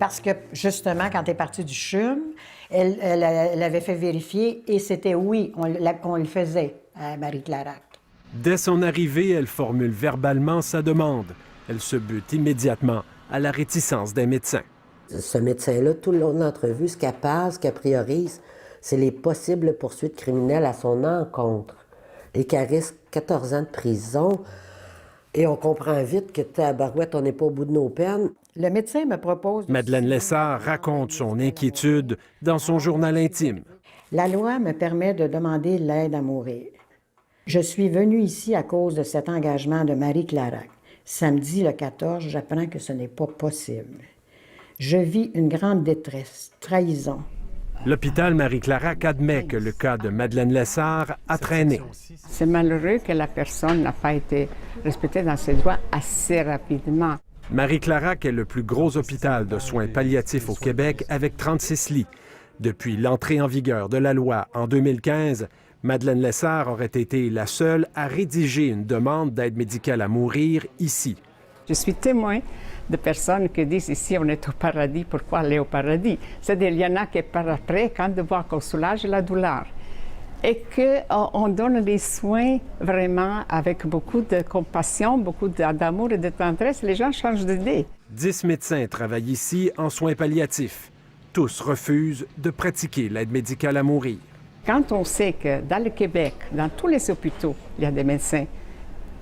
Parce que, justement, quand elle est partie du CHUM, elle avait fait vérifier et c'était oui, on le faisait à Marie Clarac. Dès son arrivée, elle formule verbalement sa demande. Elle se bute immédiatement à la réticence des médecins. Ce médecin-là, tout le long de l'entrevue, ce qu'elle parle, ce qu'elle priorise, c'est les possibles poursuites criminelles à son encontre. Et qu'elle risque 14 ans de prison. Et on comprend vite que tabarouette, on n'est pas au bout de nos peines. Le médecin me propose... Madeleine Lessard raconte son inquiétude dans son journal intime. La loi me permet de demander l'aide à mourir. Je suis venue ici à cause de cet engagement de Marie Clarac. Samedi, le 14, j'apprends que ce n'est pas possible. Je vis une grande détresse, trahison. L'hôpital Marie Clarac admet que le cas de Madeleine Lessard a traîné. C'est malheureux que la personne n'a pas été respectée dans ses droits assez rapidement. Marie Clarac est le plus gros hôpital de soins palliatifs au Québec avec 36 lits. Depuis l'entrée en vigueur de la loi en 2015, Madeleine Lessard aurait été la seule à rédiger une demande d'aide médicale à mourir ici. Je suis témoin de personnes qui disent ici on est au paradis, pourquoi aller au paradis? C'est-à-dire il y en a qui partent après quand de voir qu'on soulage la douleur et qu'on donne les soins vraiment avec beaucoup de compassion, beaucoup d'amour et de tendresse. Les gens changent d'idée. 10 médecins travaillent ici en soins palliatifs. Tous refusent de pratiquer l'aide médicale à mourir. Quand on sait que dans le Québec, dans tous les hôpitaux, il y a des médecins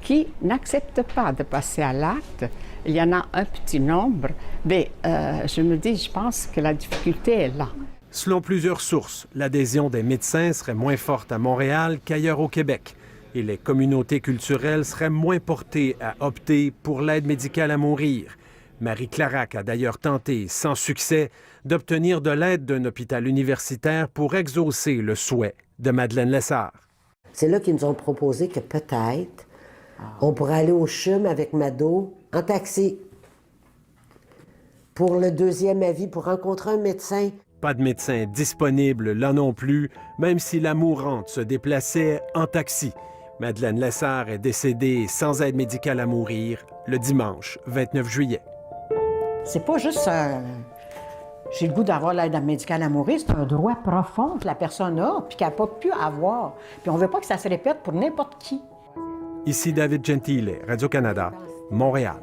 qui n'acceptent pas de passer à l'acte, il y en a un petit nombre, mais je me dis, je pense que la difficulté est là. Selon plusieurs sources, l'adhésion des médecins serait moins forte à Montréal qu'ailleurs au Québec et les communautés culturelles seraient moins portées à opter pour l'aide médicale à mourir. Marie Clarac a d'ailleurs tenté, sans succès, d'obtenir de l'aide d'un hôpital universitaire pour exaucer le souhait de Madeleine Lessard. C'est là qu'ils nous ont proposé que peut-être on pourrait aller au CHUM avec Mado en taxi pour le deuxième avis, pour rencontrer un médecin. Pas de médecin disponible là non plus, même si la mourante se déplaçait en taxi. Madeleine Lessard est décédée sans aide médicale à mourir le dimanche 29 juillet. C'est pas juste j'ai le goût d'avoir l'aide médicale à mourir, c'est un droit profond que la personne a puis qu'elle n'a pas pu avoir. Puis on veut pas que ça se répète pour n'importe qui. Ici David Gentile, Radio-Canada, Montréal.